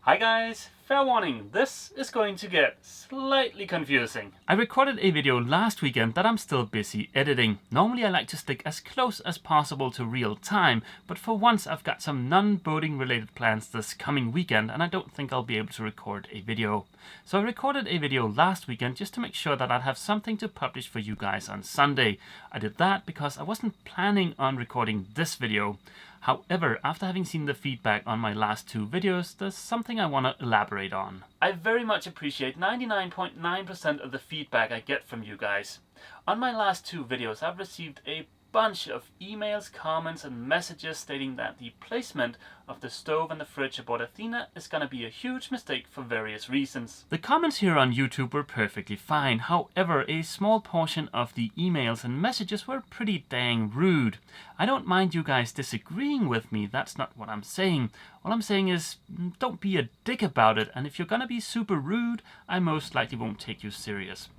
Hi guys, fair warning, this is going to get slightly confusing. I recorded a video last weekend that I'm still busy editing. Normally I like to stick as close as possible to real time, but for once I've got some non-boating related plans this coming weekend and I don't think I'll be able to record a video. So I recorded a video last weekend just to make sure that I'd have something to publish for you guys on Sunday. I did that because I wasn't planning on recording this video. However, after having seen the feedback on my last two videos, there's something I want to elaborate on. I very much appreciate 99.9% of the feedback I get from you guys. On my last two videos, I've received a bunch of emails, comments and messages stating that the placement of the stove and the fridge aboard Athena is going to be a huge mistake for various reasons. The comments here on YouTube were perfectly fine, however a small portion of the emails and messages were pretty dang rude. I don't mind you guys disagreeing with me, that's not what I'm saying. All I'm saying is don't be a dick about it, and if you're gonna be super rude, I most likely won't take you serious.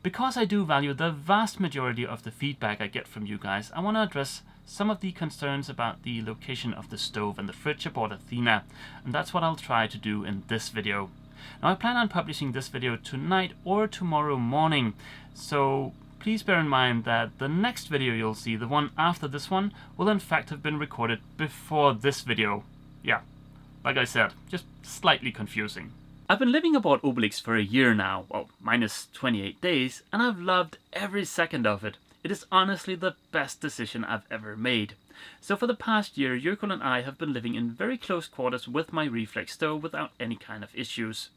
Because I do value the vast majority of the feedback I get from you guys, I want to address some of the concerns about the location of the stove and the fridge aboard Athena, and that's what I'll try to do in this video. Now I plan on publishing this video tonight or tomorrow morning, so please bear in mind that the next video you'll see, the one after this one, will in fact have been recorded before this video. Yeah, like I said, just slightly confusing. I've been living aboard Refleks for a year now, well, minus 28 days, and I've loved every second of it. It is honestly the best decision I've ever made. So for the past year, Jurkol and I have been living in very close quarters with my Refleks stove without any kind of issues.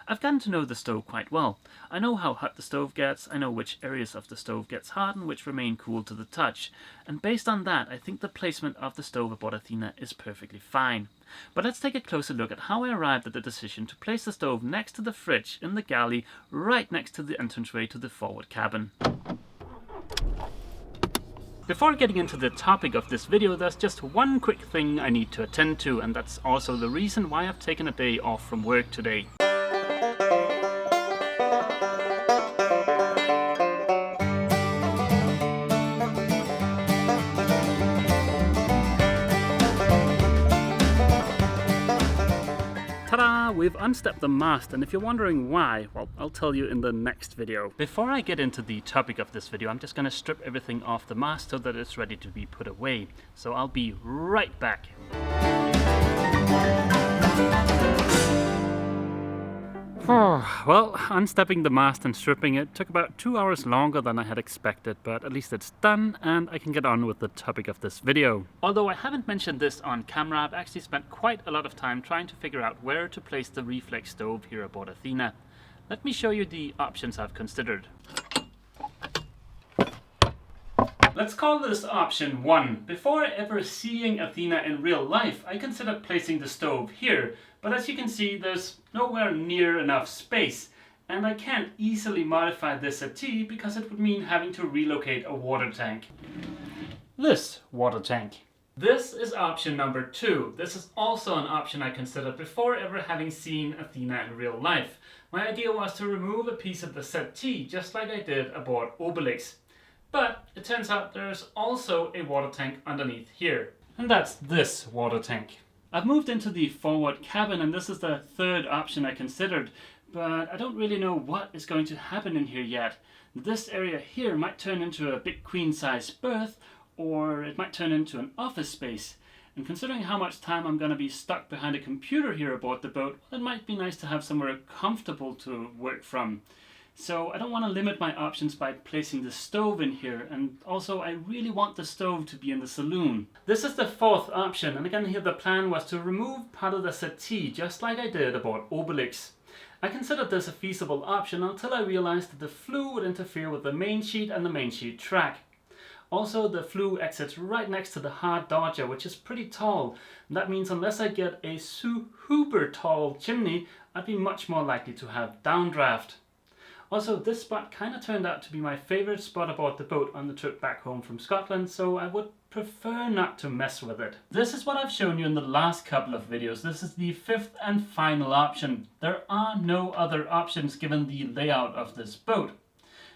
I've gotten to know the stove quite well. I know how hot the stove gets, I know which areas of the stove gets hot and which remain cool to the touch. And based on that, I think the placement of the stove aboard Athena is perfectly fine. But let's take a closer look at how I arrived at the decision to place the stove next to the fridge in the galley, right next to the entranceway to the forward cabin. Before getting into the topic of this video, there's just one quick thing I need to attend to, and that's also the reason why I've taken a day off from work today. Ta-da! We've unstepped the mast, and if you're wondering why, well, I'll tell you in the next video. Before I get into the topic of this video, I'm just going to strip everything off the mast so that it's ready to be put away. So I'll be right back. Well, unstepping the mast and stripping it took about 2 hours longer than I had expected, but at least it's done and I can get on with the topic of this video. Although I haven't mentioned this on camera, I've actually spent quite a lot of time trying to figure out where to place the Refleks stove here aboard Athena. Let me show you the options I've considered. Let's call this option 1. Before ever seeing Athena in real life, I considered placing the stove here, but as you can see, there's nowhere near enough space, and I can't easily modify this settee because it would mean having to relocate a water tank. This water tank. This is option number 2. This is also an option I considered before ever having seen Athena in real life. My idea was to remove a piece of the settee, just like I did aboard Refleks. But it turns out there's also a water tank underneath here. And that's this water tank. I've moved into the forward cabin, and this is the third option I considered, but I don't really know what is going to happen in here yet. This area here might turn into a big queen-size berth, or it might turn into an office space. And considering how much time I'm going to be stuck behind a computer here aboard the boat, well, it might be nice to have somewhere comfortable to work from. So I don't want to limit my options by placing the stove in here, and also I really want the stove to be in the saloon. This is the fourth option, and again here the plan was to remove part of the settee just like I did aboard Refleks. I considered this a feasible option until I realized that the flue would interfere with the main sheet and the main sheet track. Also, the flue exits right next to the hard dodger, which is pretty tall. And that means unless I get a super tall chimney, I'd be much more likely to have downdraft. Also, this spot kind of turned out to be my favorite spot aboard the boat on the trip back home from Scotland, so I would prefer not to mess with it. This is what I've shown you in the last couple of videos. This is the fifth and final option. There are no other options given the layout of this boat.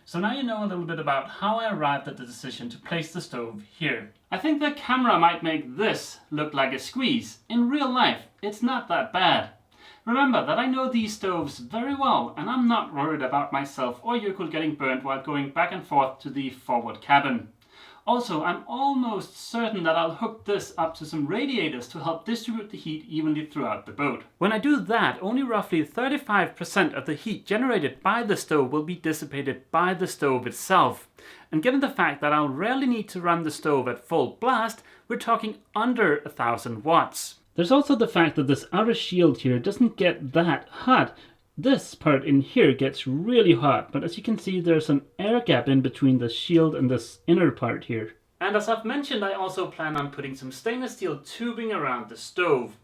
So now you know a little bit about how I arrived at the decision to place the stove here. I think the camera might make this look like a squeeze. In real life, it's not that bad. Remember that I know these stoves very well and I'm not worried about myself or Jökull getting burnt while going back and forth to the forward cabin. Also, I'm almost certain that I'll hook this up to some radiators to help distribute the heat evenly throughout the boat. When I do that, only roughly 35% of the heat generated by the stove will be dissipated by the stove itself. And given the fact that I'll rarely need to run the stove at full blast, we're talking under 1000 watts. There's also the fact that this outer shield here doesn't get that hot. This part in here gets really hot, but as you can see there's an air gap in between the shield and this inner part here. And as I've mentioned, I also plan on putting some stainless steel tubing around the stove.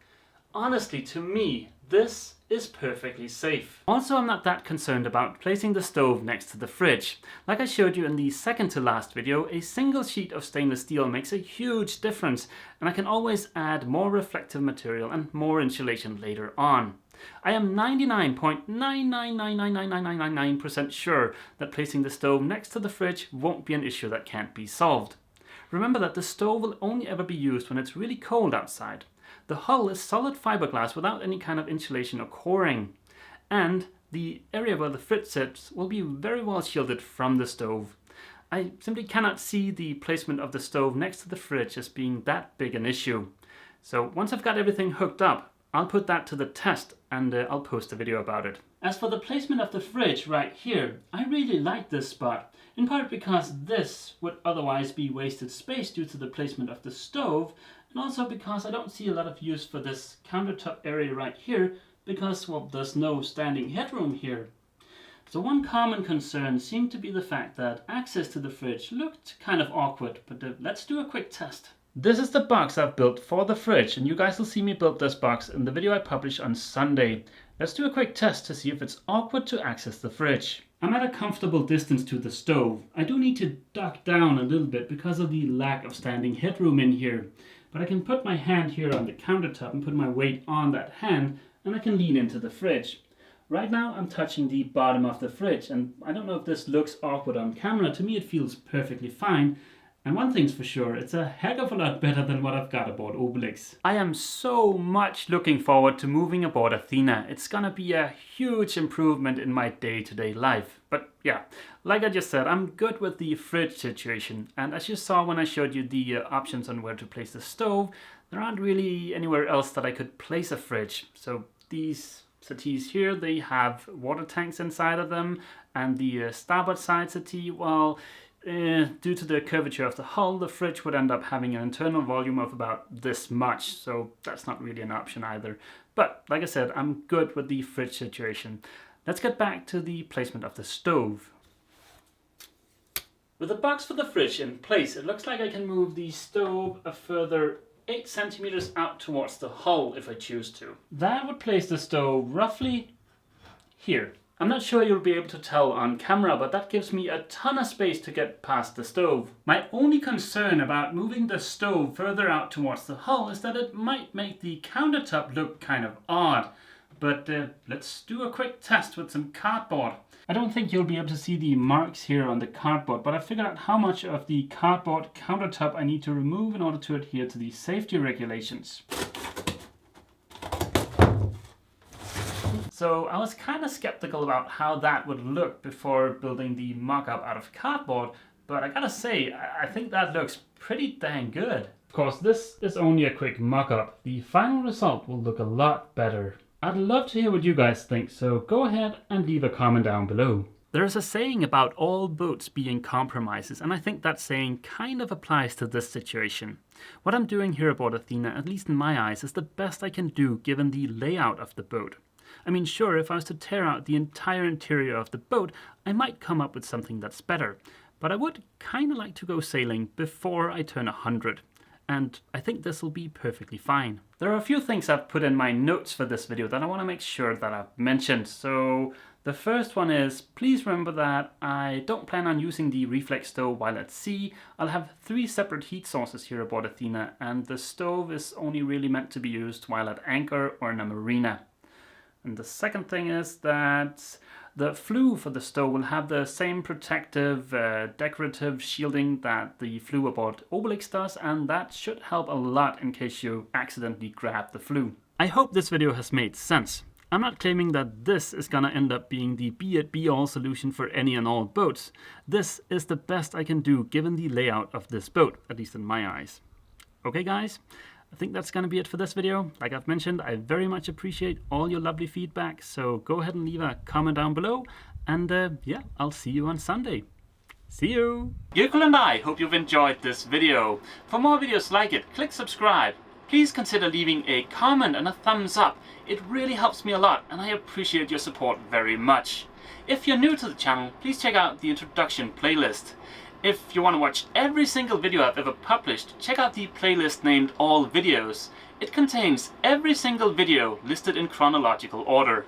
Honestly, to me, this is perfectly safe. Also, I'm not that concerned about placing the stove next to the fridge. Like I showed you in the second to last video, a single sheet of stainless steel makes a huge difference, and I can always add more reflective material and more insulation later on. I am 99.9999999% sure that placing the stove next to the fridge won't be an issue that can't be solved. Remember that the stove will only ever be used when it's really cold outside. The hull is solid fiberglass without any kind of insulation or coring. And the area where the fridge sits will be very well shielded from the stove. I simply cannot see the placement of the stove next to the fridge as being that big an issue. So once I've got everything hooked up, I'll put that to the test and I'll post a video about it. As for the placement of the fridge right here, I really like this spot, in part because this would otherwise be wasted space due to the placement of the stove, and also because I don't see a lot of use for this countertop area right here because, well, there's no standing headroom here. So one common concern seemed to be the fact that access to the fridge looked kind of awkward, but let's do a quick test. This is the box I've built for the fridge, and you guys will see me build this box in the video I publish on Sunday. Let's do a quick test to see if it's awkward to access the fridge. I'm at a comfortable distance to the stove. I do need to duck down a little bit because of the lack of standing headroom in here. But I can put my hand here on the countertop and put my weight on that hand, and I can lean into the fridge. Right now I'm touching the bottom of the fridge, and I don't know if this looks awkward on camera. To me it feels perfectly fine. And one thing's for sure, it's a heck of a lot better than what I've got aboard Obelix. I am so much looking forward to moving aboard Athena. It's gonna be a huge improvement in my day-to-day life. But yeah, like I just said, I'm good with the fridge situation. And as you saw when I showed you the options on where to place the stove, there aren't really anywhere else that I could place a fridge. So these settees here, they have water tanks inside of them. And the starboard side settee, well, due to the curvature of the hull, the fridge would end up having an internal volume of about this much, so that's not really an option either. But like I said, I'm good with the fridge situation. Let's get back to the placement of the stove. With the box for the fridge in place, it looks like I can move the stove a further 8 centimeters out towards the hull if I choose to. That would place the stove roughly here. I'm not sure you'll be able to tell on camera, but that gives me a ton of space to get past the stove. My only concern about moving the stove further out towards the hull is that it might make the countertop look kind of odd. But let's do a quick test with some cardboard. I don't think you'll be able to see the marks here on the cardboard, but I figured out how much of the cardboard countertop I need to remove in order to adhere to the safety regulations. So I was kind of skeptical about how that would look before building the mock-up out of cardboard, but I gotta say, I think that looks pretty dang good. Of course, this is only a quick mock-up. The final result will look a lot better. I'd love to hear what you guys think, so go ahead and leave a comment down below. There's a saying about all boats being compromises, and I think that saying kind of applies to this situation. What I'm doing here aboard Athena, at least in my eyes, is the best I can do given the layout of the boat. I mean, sure, if I was to tear out the entire interior of the boat, I might come up with something that's better. But I would kind of like to go sailing before I turn 100. And I think this will be perfectly fine. There are a few things I've put in my notes for this video that I want to make sure that I've mentioned. So the first one is, please remember that I don't plan on using the Refleks stove while at sea. I'll have 3 separate heat sources here aboard Athena, and the stove is only really meant to be used while at anchor or in a marina. And the second thing is that the flue for the stove will have the same protective, decorative shielding that the flue aboard Obelix does, and that should help a lot in case you accidentally grab the flue. I hope this video has made sense. I'm not claiming that this is gonna end up being the be-all solution for any and all boats. This is the best I can do given the layout of this boat, at least in my eyes. Okay guys, I think that's gonna be it for this video. Like I've mentioned, I very much appreciate all your lovely feedback, so go ahead and leave a comment down below, and yeah, I'll see you on Sunday. See you! Yukul and I hope you've enjoyed this video. For more videos like it, click subscribe. Please consider leaving a comment and a thumbs up. It really helps me a lot and I appreciate your support very much. If you're new to the channel, please check out the introduction playlist. If you want to watch every single video I've ever published, check out the playlist named All Videos. It contains every single video listed in chronological order.